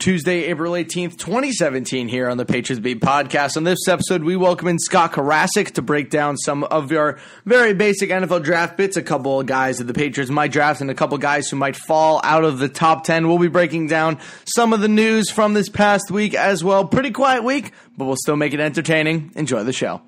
Tuesday, April 18th, 2017 here on the Patriots Beat podcast. On this episode, we welcome in Scott Carasik to break down some of your very basic NFL draft bits. A couple of guys that the Patriots might draft and a couple of guys who might fall out of the top 10. We'll be breaking down some of the news from this past week as well. Pretty quiet week, but we'll still make it entertaining. Enjoy the show.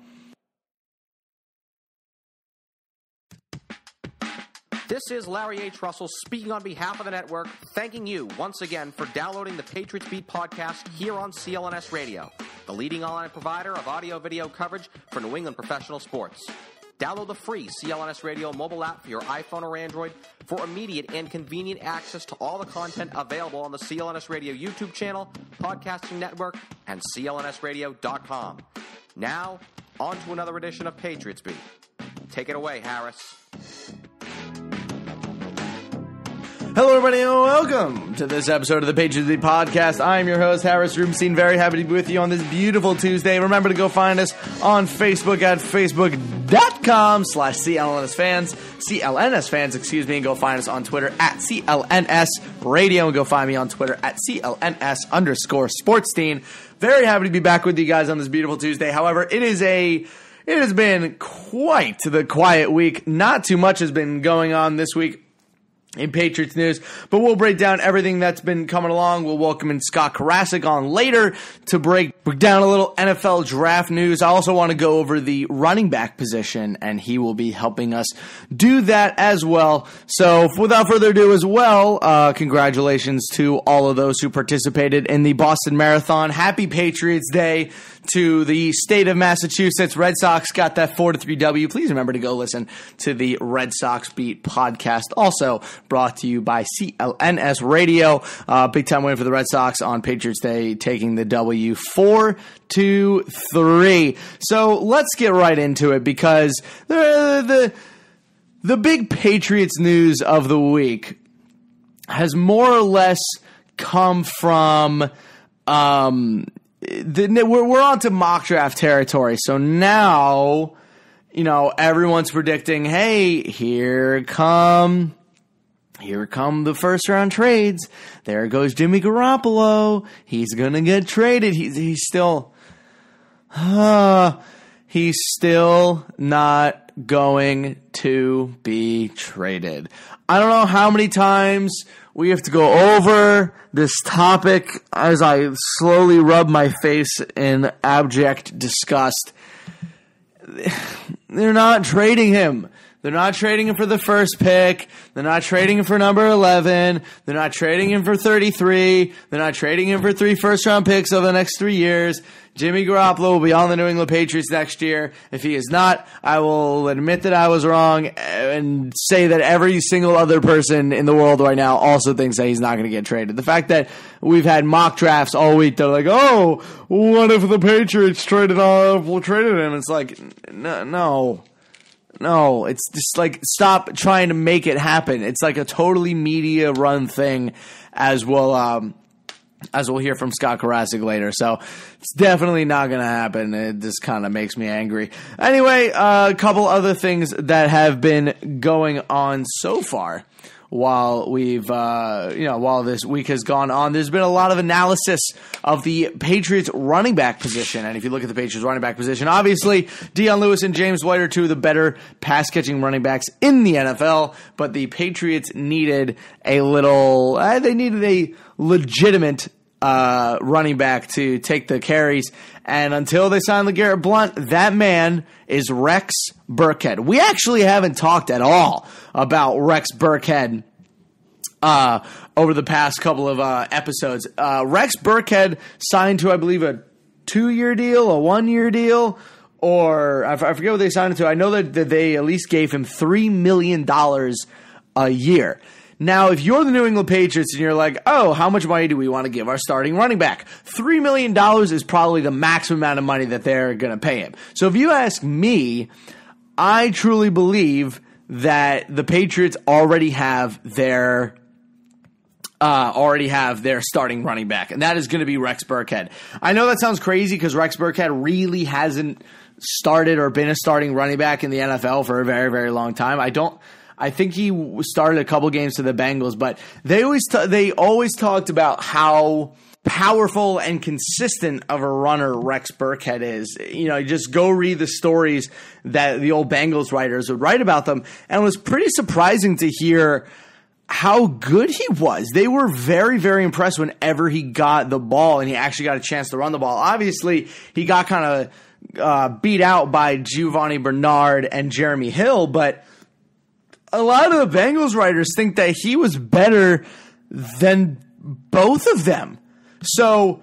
This is Larry H. Russell speaking on behalf of the network, thanking you once again for downloading the Patriots Beat podcast here on CLNS Radio, the leading online provider of audio-video coverage for New England professional sports. Download the free CLNS Radio mobile app for your iPhone or Android for immediate and convenient access to all the content available on the CLNS Radio YouTube channel, podcasting network, and clnsradio.com. Now, on to another edition of Patriots Beat. Take it away, Harris. Hello, everybody, and welcome to this episode of the Patriots Beat podcast. I'm your host, Harris Rubenstein. Very happy to be with you on this beautiful Tuesday. Remember to go find us on Facebook at facebook.com/CLNS fans, and go find us on Twitter at CLNS Radio, and go find me on Twitter at CLNS_Sportstein. Very happy to be back with you guys on this beautiful Tuesday. However, it has been quite the quiet week. Not too much has been going on this week in Patriots news, but we'll break down everything that's been coming along. We'll welcome in Scott Carasik on later to break down a little NFL draft news. I also want to go over the running back position, and he will be helping us do that as well. So without further ado as well, congratulations to all of those who participated in the Boston Marathon. Happy Patriots Day to the state of Massachusetts. Red Sox got that 4-3 W. Please remember to go listen to the Red Sox Beat podcast, also brought to you by CLNS Radio. Big time win for the Red Sox on Patriots Day, taking the W 4-3. So let's get right into it, because the big Patriots news of the week has more or less come from we're on to mock draft territory. So now, everyone's predicting, hey, here come the first round trades. There goes Jimmy Garoppolo. He's going to get traded. He's still not going to be traded. I don't know how many times we have to go over this topic as I slowly rub my face in abject disgust. They're not trading him. They're not trading him for the first pick. They're not trading him for number 11. They're not trading him for 33. They're not trading him for 3 first-round picks over the next 3 years. Jimmy Garoppolo will be on the New England Patriots next year. If he is not, I will admit that I was wrong and say that every single other person in the world right now also thinks that he's not going to get traded. The fact that we've had mock drafts all week, they're like, oh, what if the Patriots traded him? It's like, no. No, it's just like, stop trying to make it happen. It's like a totally media-run thing, as we'll hear from Scott Carasik later. So it's definitely not going to happen. It just kind of makes me angry. Anyway, a couple other things that have been going on so far while while this week has gone on. There's been a lot of analysis of the Patriots running back position. And if you look at the Patriots running back position, obviously Dion Lewis and James White are two of the better pass catching running backs in the NFL, but the Patriots needed a legitimate running back to take the carries. And until they signed LeGarrette Blount, that man is Rex Burkhead. We actually haven't talked at all about Rex Burkhead over the past couple of episodes. Rex Burkhead signed to, I believe, a 2-year deal, a 1-year deal, or I forget what they signed to. I know that they at least gave him $3 million a year. Now, if you're the New England Patriots and you're like, oh, how much money do we want to give our starting running back? $3 million is probably the maximum amount of money that they're going to pay him. So if you ask me, I truly believe that the Patriots already have their starting running back, and that is going to be Rex Burkhead. I know that sounds crazy because Rex Burkhead really hasn't started or been a starting running back in the NFL for a very, very long time. I think he started a couple games for the Bengals, but they always talked about how powerful and consistent of a runner Rex Burkhead is. You know, you just go read the stories that the old Bengals writers would write about them, and it was pretty surprising to hear how good he was. They were very, very impressed whenever he got the ball and he actually got a chance to run the ball. Obviously, he got kind of beat out by Giovanni Bernard and Jeremy Hill, but a lot of the Bengals writers think that he was better than both of them. So,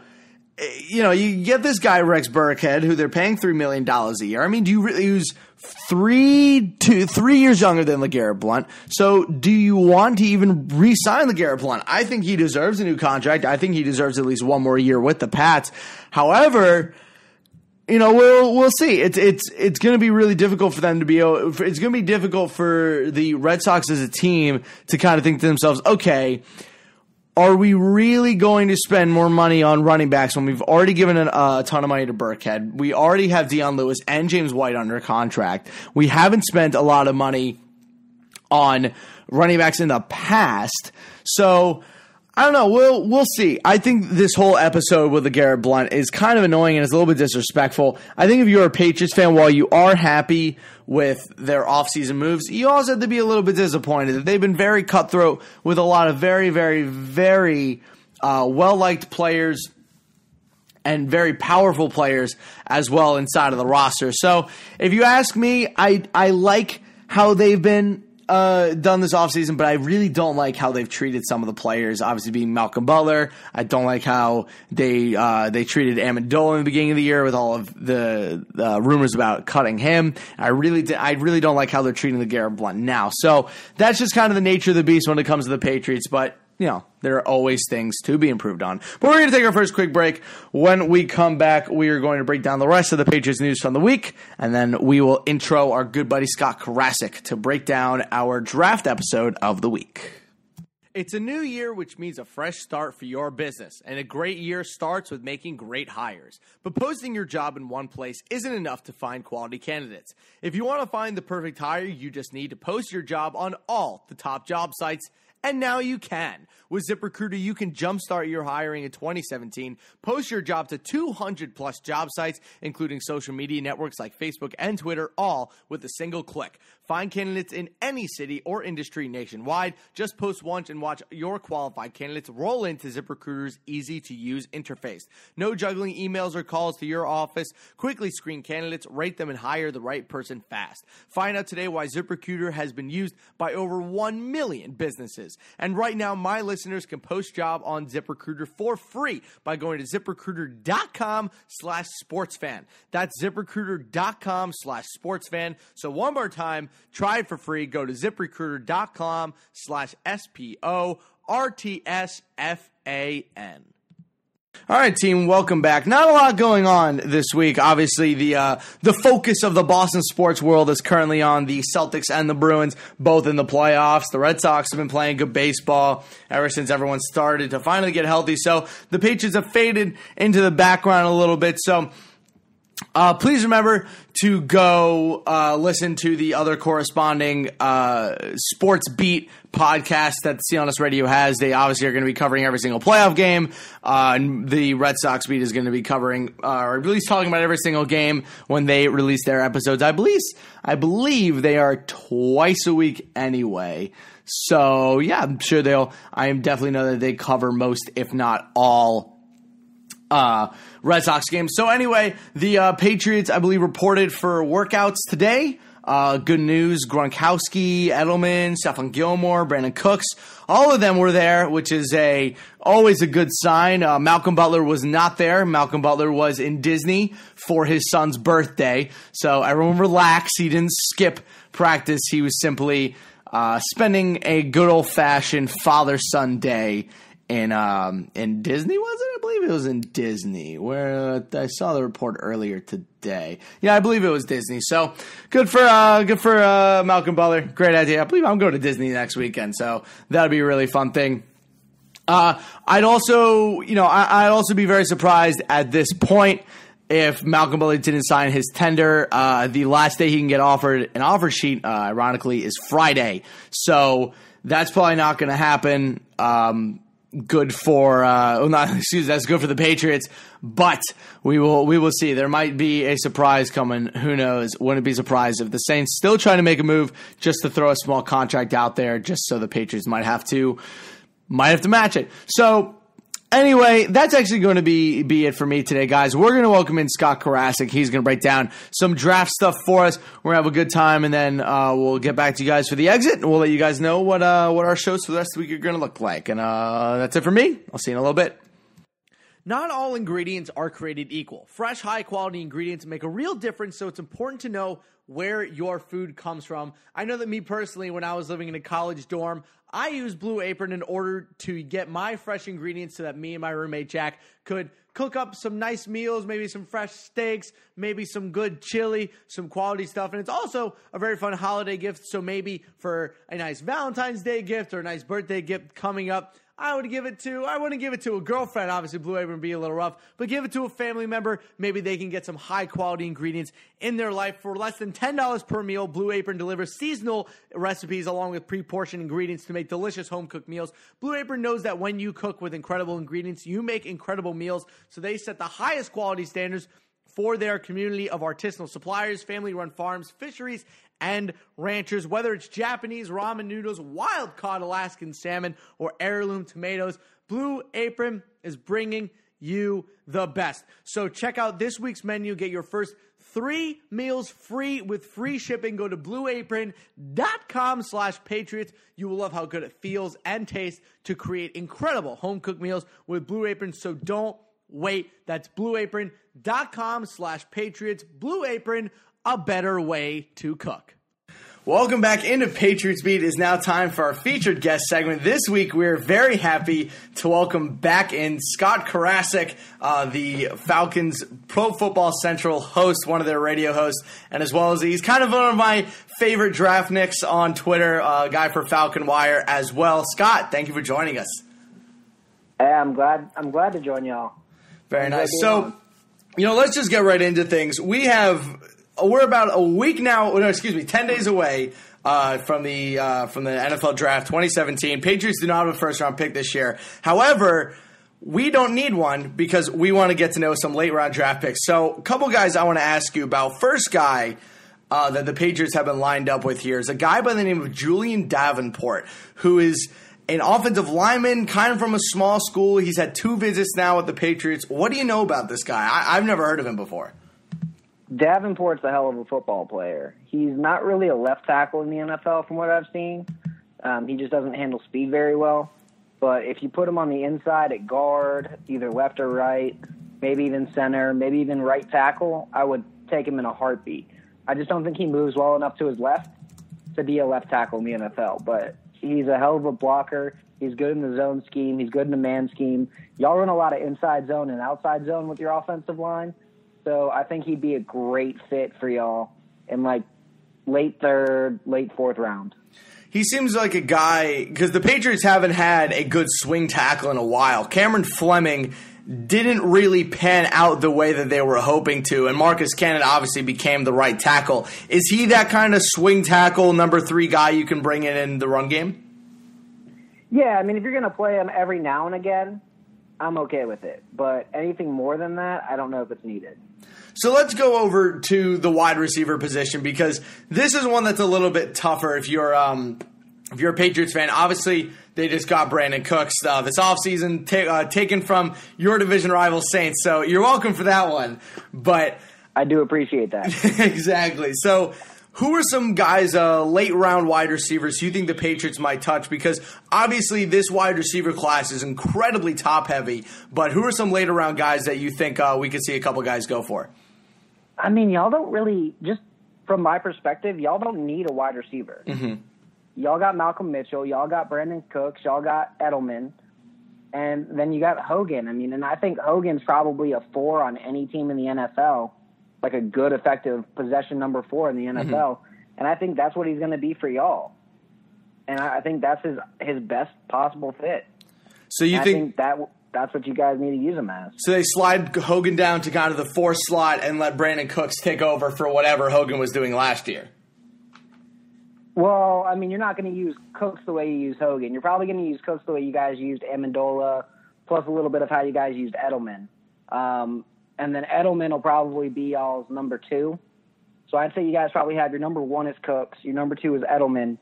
you know, you get this guy, Rex Burkhead, who they're paying $3 million a year. I mean, do you really use 3 years younger than LeGarrette Blount? So do you want to even re-sign LeGarrette Blount? I think he deserves a new contract. I think he deserves at least one more year with the Pats. However, you know, we'll see. It's going to be really difficult for them to be. It's going to be difficult for the Red Sox as a team to kind of think to themselves, okay, are we really going to spend more money on running backs when we've already given a ton of money to Burkhead? We already have Deion Lewis and James White under contract. We haven't spent a lot of money on running backs in the past. So, I don't know. We'll see. I think this whole episode with LeGarrette Blount is kind of annoying and it's a little bit disrespectful. I think if you're a Patriots fan, while you are happy with their offseason moves, you also have to be a little bit disappointed that they've been very cutthroat with a lot of very, very, very well-liked players and very powerful players as well inside of the roster. So if you ask me, I like how they've been done this offseason, but I really don't like how they've treated some of the players, obviously being Malcolm Butler. I don't like how they treated Amendola in the beginning of the year with all of the rumors about cutting him. I really don't like how they're treating LeGarrette Blount now. So that's just kind of the nature of the beast when it comes to the Patriots, but you know, there are always things to be improved on. But we're going to take our first quick break. When we come back, we are going to break down the rest of the Patriots news from the week, and then we will intro our good buddy Scott Carasik to break down our draft episode of the week. It's a new year, which means a fresh start for your business, and a great year starts with making great hires. But posting your job in one place isn't enough to find quality candidates. If you want to find the perfect hire, you just need to post your job on all the top job sites. And now you can. With ZipRecruiter, you can jumpstart your hiring in 2017. Post your job to 200-plus job sites, including social media networks like Facebook and Twitter, all with a single click. Find candidates in any city or industry nationwide. Just post once and watch your qualified candidates roll into ZipRecruiter's easy-to-use interface. No juggling emails or calls to your office. Quickly screen candidates, rate them, and hire the right person fast. Find out today why ZipRecruiter has been used by over 1 million businesses. And right now, my listeners can post job on ZipRecruiter for free by going to ZipRecruiter.com/sportsfan. That's ZipRecruiter.com/sportsfan. So one more time, try it for free. Go to ZipRecruiter.com/SPORTSFAN. All right, team, welcome back. Not a lot going on this week. Obviously, the focus of the Boston sports world is currently on the Celtics and the Bruins, both in the playoffs. The Red Sox have been playing good baseball ever since everyone started to finally get healthy. So the Patriots have faded into the background a little bit. So please remember to go listen to the other corresponding sports beat podcast that CLNS Radio has. They obviously are going to be covering every single playoff game. And the Red Sox beat is going to be covering, or at least talking about every single game when they release their episodes. I believe they are twice a week anyway. So yeah, I'm sure I definitely know that they cover most, if not all, Red Sox games. So anyway, the Patriots, I believe, reported for workouts today. Good news, Gronkowski, Edelman, Stephon Gilmore, Brandon Cooks, all of them were there, which is always a good sign. Malcolm Butler was not there. Malcolm Butler was in Disney for his son's birthday. So everyone relax. He didn't skip practice. He was simply spending a good old-fashioned father-son day in Disney, was it? I believe it was in Disney, where I saw the report earlier today. Yeah, I believe it was Disney. So good for Malcolm Butler. Great idea. I believe I'm going to Disney next weekend, so that'll be a really fun thing. I'd also be very surprised at this point if Malcolm Butler didn't sign his tender. The last day he can get offered an offer sheet, ironically, is Friday. So that's probably not going to happen. Good for that's good for the Patriots, but we will see. There might be a surprise coming. Who knows? Wouldn't be surprised if the Saints still trying to make a move just to throw a small contract out there, just so the Patriots might have to match it. So anyway, that's actually going to be it for me today, guys. We're going to welcome in Scott Carasik. He's going to break down some draft stuff for us. We're going to have a good time, and then we'll get back to you guys for the exit, and we'll let you guys know what our shows for the rest of the week are going to look like. And that's it for me. I'll see you in a little bit. Not all ingredients are created equal. Fresh, high-quality ingredients make a real difference, so it's important to know where your food comes from. I know that me personally, when I was living in a college dorm, I used Blue Apron in order to get my fresh ingredients so that me and my roommate Jack could cook up some nice meals, maybe some fresh steaks, maybe some good chili, some quality stuff. And it's also a very fun holiday gift, so maybe for a nice Valentine's Day gift or a nice birthday gift coming up, I wouldn't give it to a girlfriend. Obviously, Blue Apron would be a little rough, but give it to a family member. Maybe they can get some high-quality ingredients in their life. For less than $10 per meal, Blue Apron delivers seasonal recipes along with pre-portioned ingredients to make delicious home-cooked meals. Blue Apron knows that when you cook with incredible ingredients, you make incredible meals, so they set the highest quality standards for their community of artisanal suppliers, family-run farms, fisheries, and ranchers. Whether it's Japanese ramen noodles, wild-caught Alaskan salmon, or heirloom tomatoes, Blue Apron is bringing you the best. So check out this week's menu. Get your first 3 meals free with free shipping. Go to blueapron.com/Patriots. You will love how good it feels and tastes to create incredible home-cooked meals with Blue Apron, so don't wait. That's blueapron.com/Patriots. Blue Apron, a better way to cook. Welcome back into Patriots Beat. It is now time for our featured guest segment. This week, we're very happy to welcome back in Scott Carasik, the Falcons Pro Football Central host, one of their radio hosts, and as well as he's kind of one of my favorite draftniks on Twitter, a guy for Falcon Wire as well. Scott, thank you for joining us. Hey, I'm glad to join y'all. Very nice. So, let's just get right into things. We're about a week now. 10 days away from the NFL Draft 2017. Patriots do not have a first round pick this year. However, we don't need one because we want to get to know some late round draft picks. So, a couple guys I want to ask you about. First guy that the Patriots have been lined up with here is a guy by the name of Julian Davenport, who is an offensive lineman, kind of from a small school. He's had 2 visits now with the Patriots. What do you know about this guy? I've never heard of him before. Davenport's a hell of a football player. He's not really a left tackle in the NFL from what I've seen. He just doesn't handle speed very well. But if you put him on the inside at guard, either left or right, maybe even center, maybe even right tackle, I would take him in a heartbeat. I just don't think he moves well enough to his left to be a left tackle in the NFL. But he's a hell of a blocker. He's good in the zone scheme. He's good in the man scheme. Y'all run a lot of inside zone and outside zone with your offensive line. So I think he'd be a great fit for y'all in late 3rd, late 4th round. He seems like a guy, because the Patriots haven't had a good swing tackle in a while. Cameron Fleming didn't really pan out the way that they were hoping to, and Marcus Cannon obviously became the right tackle. Is he that kind of swing tackle, number 3 guy you can bring in the run game? Yeah, I mean, if you're going to play him every now and again, I'm okay with it. But anything more than that, I don't know if it's needed. So let's go over to the wide receiver position, because this is one that's a little bit tougher if you're a Patriots fan. Obviously, they just got Brandon Cooks this offseason, taken from your division rival Saints. So you're welcome for that one. But I do appreciate that. Exactly. So who are some guys, late round wide receivers you think the Patriots might touch? Because obviously this wide receiver class is incredibly top heavy. But who are some later round guys that you think we could see a couple guys go for? I mean, y'all don't really, just from my perspective, y'all don't need a wide receiver. Mm-hmm. Y'all got Malcolm Mitchell. Y'all got Brandon Cooks. Y'all got Edelman. And then you got Hogan. I mean, and I think Hogan's probably a 4 on any team in the NFL, like a good, effective possession number 4 in the NFL. Mm-hmm. And I think that's what he's going to be for y'all. And I think that's his best possible fit. So you think that's what you guys need to use him as. So they slide Hogan down to kind of the 4 slot and let Brandon Cooks take over for whatever Hogan was doing last year. Well, I mean, you're not going to use Cooks the way you use Hogan. You're probably going to use Cooks the way you guys used Amendola, plus a little bit of how you guys used Edelman. And then Edelman will probably be y'all's number 2. So I'd say you guys probably have your number 1 is Cooks, your number 2 is Edelman,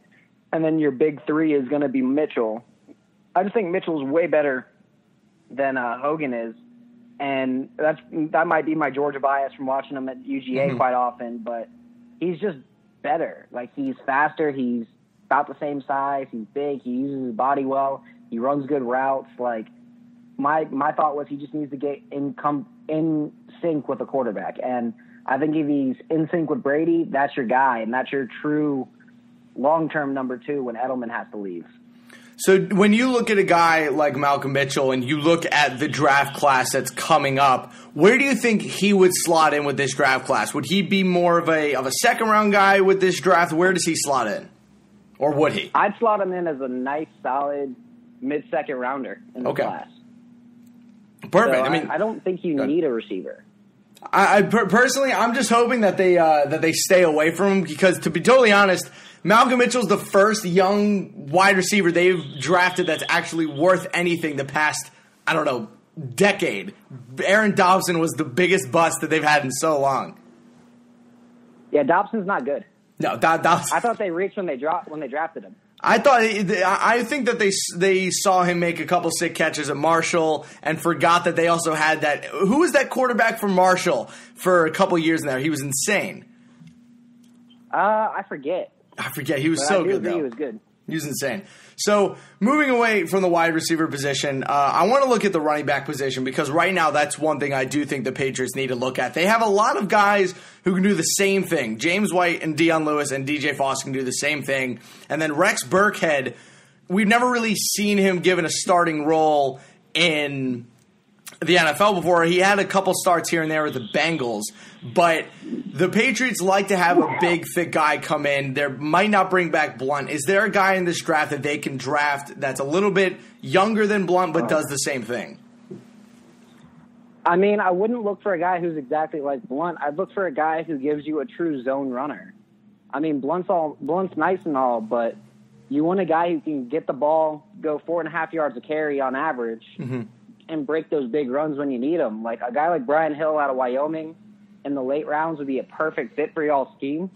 and then your big 3 is going to be Mitchell. I just think Mitchell's way better than Hogan is, and that might be my Georgia bias from watching him at UGA quite often, but he's just better. Like, he's faster, he's about the same size, he's big, he uses his body well, he runs good routes. Like, my thought was he just needs to get in sync with the quarterback, and I think if he's in sync with Brady, that's your guy, and that's your true long-term number 2 when Edelman has to leave. So when you look at a guy like Malcolm Mitchell and you look at the draft class that's coming up, where do you think he would slot in with this draft class? Would he be more of a second-round guy with this draft? Where does he slot in? Or would he? I'd slot him in as a nice, solid mid-second rounder in the class. Perfect. So I mean, I don't think you need a receiver. I personally, I'm just hoping that they stay away from him because, to be totally honest, Malcolm Mitchell's the first young wide receiver they've drafted that's actually worth anything the past, I don't know, decade. Aaron Dobson was the biggest bust that they've had in so long. Yeah, Dobson's not good. No, Dobson. I thought they reached when they drafted him. I think that they saw him make a couple sick catches at Marshall and forgot that they also had that. Who was that quarterback from Marshall for a couple years in there? He was insane. I forget. He was so good, though. He was good. He was insane. So, moving away from the wide receiver position, I want to look at the running back position because right now that's one thing I do think the Patriots need to look at. They have a lot of guys who can do the same thing. James White and Dion Lewis and DJ Foss can do the same thing. And then Rex Burkhead, we've never really seen him given a starting role in the NFL before. He had a couple starts here and there with the Bengals, but the Patriots like to have a big, thick guy come in. They might not bring back Blunt. Is there a guy in this draft that they can draft that's a little bit younger than Blunt but does the same thing? I mean, I wouldn't look for a guy who's exactly like Blunt. I'd look for a guy who gives you a true zone runner. I mean, Blunt's nice and all, but you want a guy who can get the ball, go 4.5 yards a carry on average, and break those big runs when you need them. Like a guy like Brian Hill out of Wyoming in the late rounds would be a perfect fit for y'all's scheme.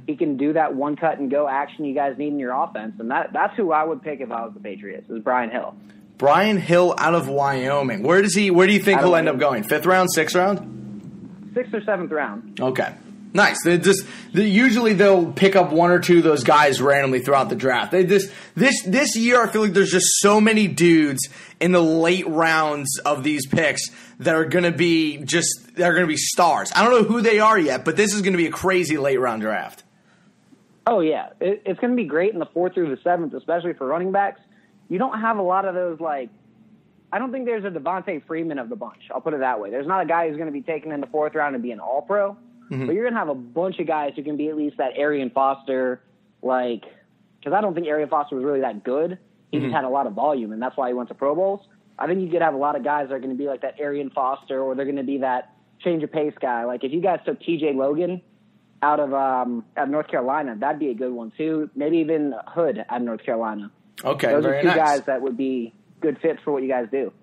He can do that one cut and go action you guys need in your offense, and that's who I would pick if I was the Patriots, is Brian Hill. Brian Hill out of Wyoming. Where do you think he'll end up going? 5th round, 6th round? 6th or 7th round. Okay. Nice. Usually they'll pick up 1 or 2 of those guys randomly throughout the draft. This year, I feel like there's just so many dudes in the late rounds of these picks that are going to be stars. I don't know who they are yet, but this is going to be a crazy late round draft. Oh yeah, it's going to be great in the 4th through the 7th, especially for running backs. You don't have a lot of those I don't think there's a Devontae Freeman of the bunch. I'll put it that way. There's not a guy who's going to be taken in the 4th round and be an all-pro. But you're going to have a bunch of guys who can be at least that Arian Foster, because I don't think Arian Foster was really that good. He just had a lot of volume, and that's why he went to Pro Bowls. I think you could have a lot of guys that are going to be like that Arian Foster, or they're going to be that change of pace guy. Like if you guys took TJ Logan out of North Carolina, that'd be a good one too. Maybe even Hood out of North Carolina. Okay, those are two guys that would be good fits for what you guys do.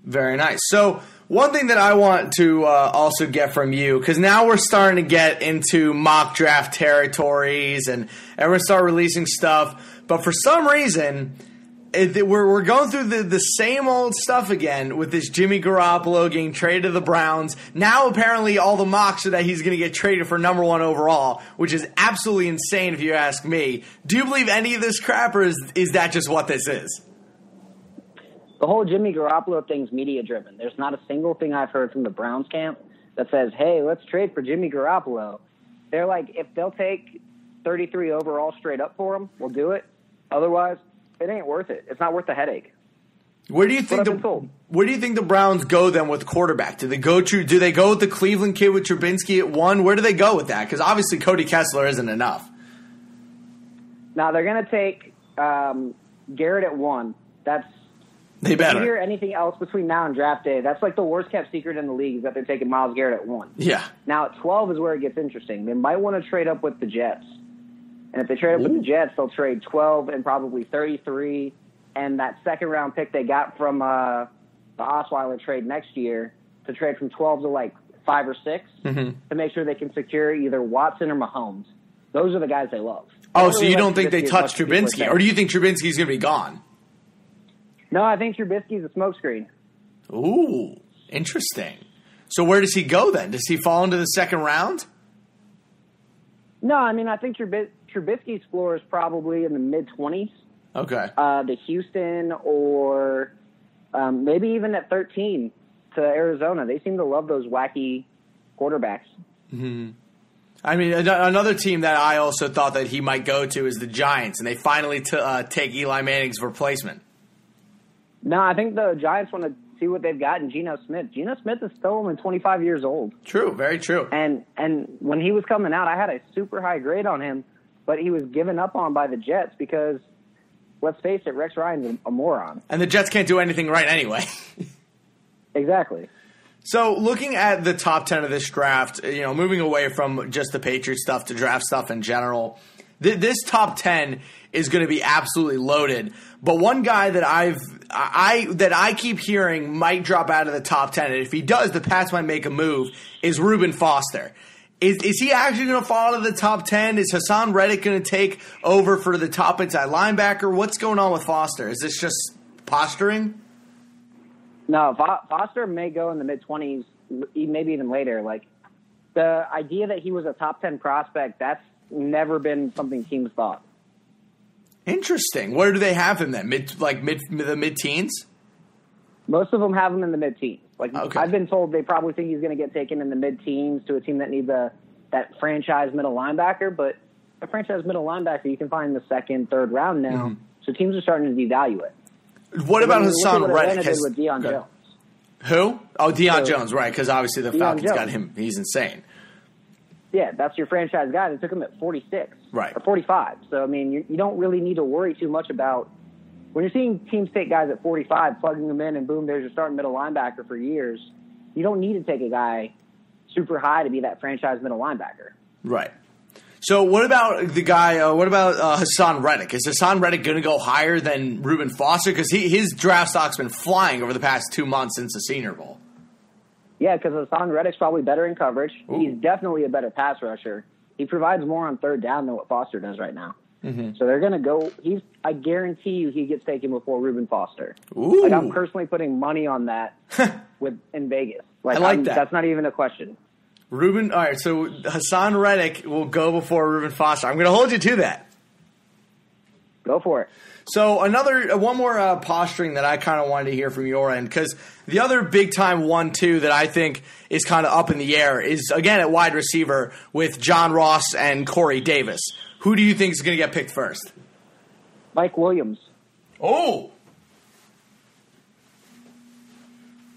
Very nice. So one thing that I want to also get from you, because now we're starting to get into mock draft territories and everyone start releasing stuff, but for some reason we're going through the same old stuff again with this Jimmy Garoppolo getting traded to the Browns. Now apparently all the mocks are that he's going to get traded for number 1 overall, which is absolutely insane if you ask me. Do you believe any of this crap, or is that just what this is? The whole Jimmy Garoppolo thing's media-driven. There's not a single thing I've heard from the Browns camp that says, hey, let's trade for Jimmy Garoppolo. They're like, if they'll take 33 overall straight up for him, we'll do it. Otherwise, it ain't worth it. It's not worth the headache. Where do you think the Browns go then with quarterback? Do they go with the Cleveland kid with Trubinsky at 1? Where do they go with that? Because obviously Cody Kessler isn't enough. Now they're going to take Garrett at 1. They better. If you hear anything else between now and draft day, that's like the worst kept secret in the league is that they're taking Myles Garrett at 1. Yeah. Now at 12 is where it gets interesting. They might want to trade up with the Jets. And if they trade up with the Jets, they'll trade 12 and probably 33 and that second-round pick they got from the Osweiler trade next year to trade from 12 to like 5 or 6 to make sure they can secure either Watson or Mahomes. Those are the guys they love. Oh, so you don't think they touch Trubinsky? Or do you think Trubinsky's going to be gone? No, I think Trubisky's a smokescreen. Ooh, interesting. So where does he go then? Does he fall into the second round? No, I mean, I think Trubisky's floor is probably in the mid-20s. Okay. To Houston or maybe even at 13 to Arizona. They seem to love those wacky quarterbacks. Mm-hmm. I mean, another team that I also thought that he might go to is the Giants, and they finally take Eli Manning's replacement. No, I think the Giants want to see what they've got in Geno Smith. Geno Smith is still only 25 years old. True, very true. And when he was coming out, I had a super high grade on him, but he was given up on by the Jets because, let's face it, Rex Ryan's a moron. And the Jets can't do anything right anyway. Exactly. So looking at the top 10 of this draft, moving away from just the Patriots stuff to draft stuff in general, this top 10 is going to be absolutely loaded. But one guy that I keep hearing might drop out of the top 10, and if he does, the Pats might make a move, is Reuben Foster. Is he actually going to fall out of the top 10? Is Hassan Reddick going to take over for the top inside linebacker? What's going on with Foster? Is this just posturing? No, Foster may go in the mid-20s, maybe even later. Like, the idea that he was a top 10 prospect, that's never been something teams thought. Interesting. Where do they have him then? The mid-teens? Most of them have him in the mid-teens. Okay. I've been told they probably think he's going to get taken in the mid-teens to a team that needs that franchise middle linebacker, but a franchise middle linebacker you can find in the second, third round now, so teams are starting to devalue it. What about Hassan Reddick? With Deion Jones. Who? Oh, Deion Jones, right, because obviously the Falcons got him. He's insane. Yeah, that's your franchise guy. They took him at 46 right. or 45. So, I mean, you don't really need to worry too much about when you're seeing teams take guys at 45, plugging them in, and boom, there's your starting middle linebacker for years. You don't need to take a guy super high to be that franchise middle linebacker. Right. So what about the guy, Hassan Reddick? Is Hassan Reddick going to go higher than Reuben Foster? Because his draft stock's been flying over the past 2 months since the Senior Bowl. Yeah, because Hassan Reddick's probably better in coverage. Ooh. He's definitely a better pass rusher. He provides more on third down than what Foster does right now. Mm-hmm. So they're going to go – I guarantee you he gets taken before Reuben Foster. Ooh. Like, I'm personally putting money on that in Vegas. I like that. That's not even a question. All right, so Hassan Reddick will go before Reuben Foster. I'm going to hold you to that. Go for it. So one more posturing that I kind of wanted to hear from your end, because the other big-time 1-2 that I think is kind of up in the air is, again, at wide receiver with John Ross and Corey Davis. Who do you think is going to get picked first? Mike Williams. Oh!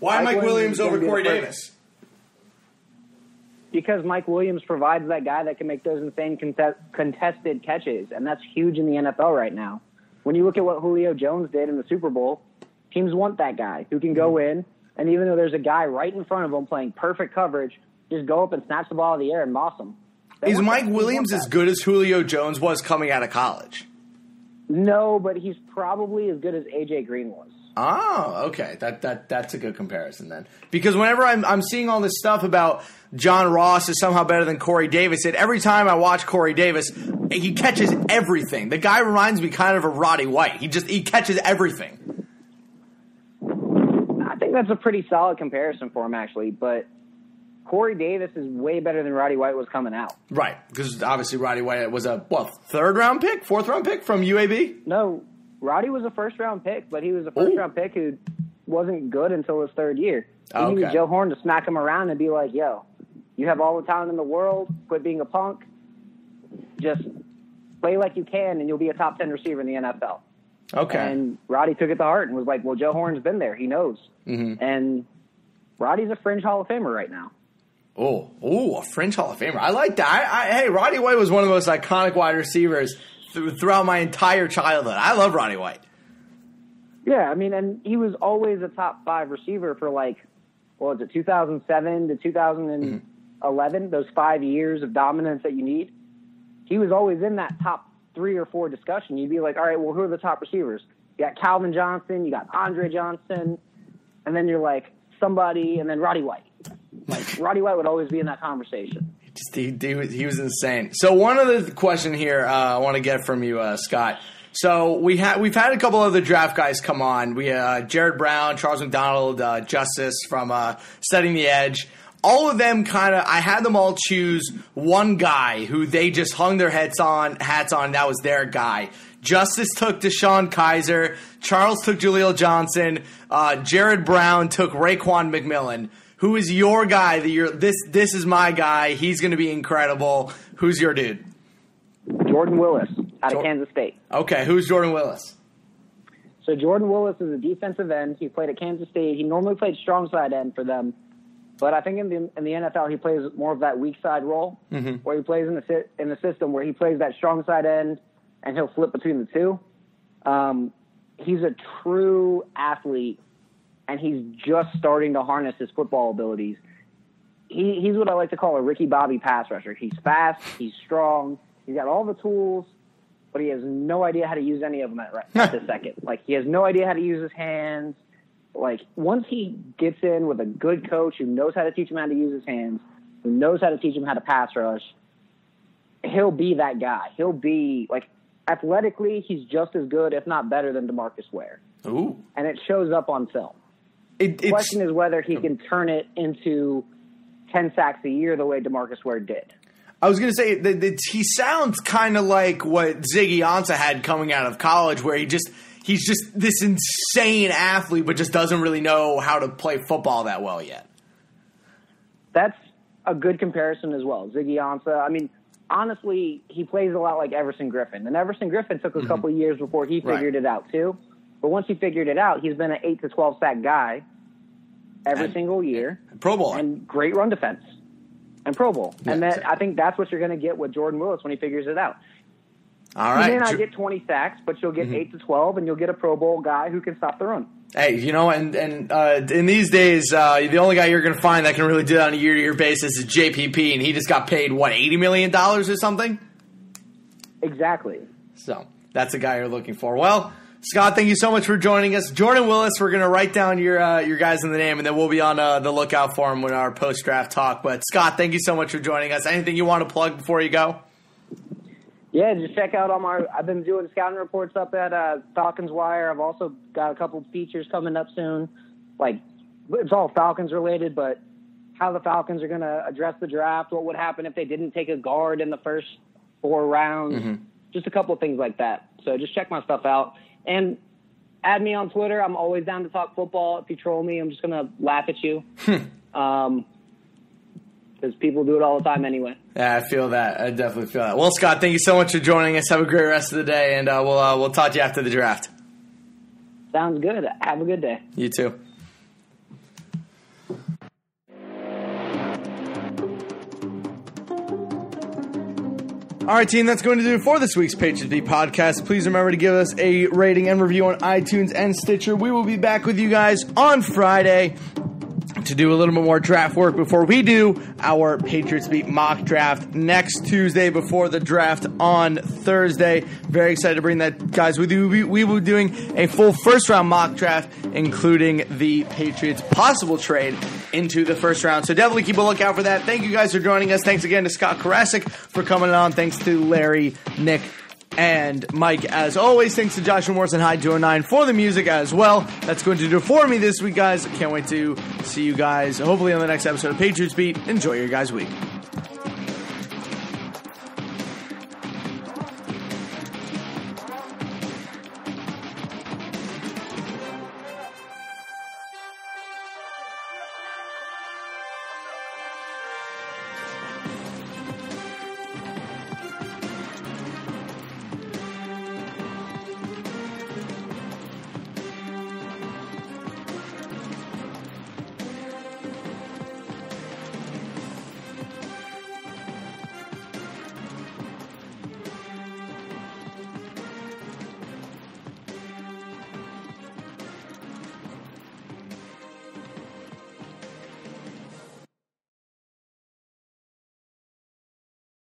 Why Mike Williams over Corey Davis? Because Mike Williams provides that guy that can make those insane contested catches, and that's huge in the NFL right now. When you look at what Julio Jones did in the Super Bowl, teams want that guy who can go in, and even though there's a guy right in front of him playing perfect coverage, just go up and snatch the ball out of the air and moss him. Is Mike Williams as good as Julio Jones was coming out of college? No, but he's probably as good as A.J. Green was. Oh, okay. That's a good comparison then. Because whenever I'm seeing all this stuff about John Ross is somehow better than Corey Davis, and every time I watch Corey Davis, he catches everything. The guy reminds me kind of Roddy White. He catches everything. I think that's a pretty solid comparison for him, actually. But Corey Davis is way better than Roddy White was coming out. Right, because obviously Roddy White was a, third-round pick, fourth-round pick from UAB? No, Roddy was a first-round pick, but he was a first-round pick who wasn't good until his third year. He needed Joe Horn to smack him around and be like, yo, you have all the talent in the world, quit being a punk, just play like you can, and you'll be a top 10 receiver in the NFL. Okay. And Roddy took it to heart and was like, well, Joe Horn's been there. He knows. Mm-hmm. And Roddy's a fringe Hall of Famer right now. Oh, a fringe Hall of Famer. I like that. Hey, Roddy White was one of the most iconic wide receivers throughout my entire childhood. I love Roddy White. Yeah, I mean, and he was always a top 5 receiver for 2007 to 2011, those 5 years of dominance that you need. He was always in that top 3 or 4 discussion. You'd be like, all right, well, who are the top receivers? You got Calvin Johnson, you got Andre Johnson, and then you're like somebody, and then Roddy White. Like, Roddy White would always be in that conversation. He was insane. So one other question here I want to get from you, Scott. So we've had a couple other draft guys come on. We Jared Brown, Charles McDonald, Justice from Setting the Edge. All of them I had them all choose one guy who they just hung their hats on. That was their guy. Justice took Deshaun Kaiser. Charles took Jaleel Johnson. Jared Brown took Raekwon McMillan. Who is your guy this is my guy. He's going to be incredible. Who's your dude? Jordan Willis out of Kansas State. Okay, who's Jordan Willis? So Jordan Willis is a defensive end. He played at Kansas State. He normally played strong side end for them. But I think in the NFL he plays more of that weak side role, where he plays in the system where he plays that strong side end and he'll flip between the two. He's a true athlete, and he's just starting to harness his football abilities. He's what I like to call a Ricky Bobby pass rusher. He's fast, he's strong, he's got all the tools, but he has no idea how to use any of them at this second. Like, he has no idea how to use his hands. Like, once he gets in with a good coach who knows how to teach him how to use his hands, who knows how to teach him how to pass rush, he'll be that guy. He'll be, like, athletically, he's just as good, if not better, than DeMarcus Ware. Ooh. And it shows up on film. The question is whether he can turn it into 10 sacks a year the way DeMarcus Ware did. I was going to say, he sounds kind of like what Ziggy Ansah had coming out of college, where he's just this insane athlete, but just doesn't really know how to play football that well yet. That's a good comparison as well. Ziggy Ansah, I mean, honestly, he plays a lot like Everson Griffin. And Everson Griffin took a couple of years before he figured it out too. But once he figured it out, he's been an 8 to 12 sack guy every single year. Pro Bowl. And great run defense. And Pro Bowl. Yeah, and I think that's what you're going to get with Jordan Willis when he figures it out. All right. You may not get 20 sacks, but you'll get 8 to 12, and you'll get a Pro Bowl guy who can stop the run. Hey, and in these days, the only guy you're going to find that can really do that on a year-to-year basis is JPP, and he just got paid, $80 million or something? Exactly. So that's the guy you're looking for. Well, Scott, thank you so much for joining us. Jordan Willis, we're going to write down your guys in the name, and then we'll be on the lookout for him when our post-draft talk. But, Scott, thank you so much for joining us. Anything you want to plug before you go? Yeah, just check out I've been doing scouting reports up at Falcons Wire. I've also got a couple features coming up soon. Like, it's all Falcons related, but how the Falcons are going to address the draft, what would happen if they didn't take a guard in the first 4 rounds, just a couple of things like that. So just check my stuff out. And add me on Twitter. I'm always down to talk football. If you troll me, I'm just going to laugh at you. Because people do it all the time anyway. Yeah, I feel that. I definitely feel that. Well, Scott, thank you so much for joining us. Have a great rest of the day, and we'll talk to you after the draft. Sounds good. Have a good day. You too. All right, team, that's going to do it for this week's Patriots Beat podcast. Please remember to give us a rating and review on iTunes and Stitcher. We will be back with you guys on Friday to do a little bit more draft work before we do our Patriots Beat mock draft next Tuesday before the draft on Thursday. Very excited to bring that, guys, with you. We will be doing a full first-round mock draft, including the Patriots' possible trade into the first round. So definitely keep a lookout for that. Thank you guys for joining us. Thanks again to Scott Carasik for coming on. Thanks to Larry, Nick, and Mike, as always. Thanks to Josh and Morrison High 209 for the music as well. That's going to do it for me this week, guys. Can't wait to see you guys hopefully on the next episode of Patriots Beat. Enjoy your guys' week.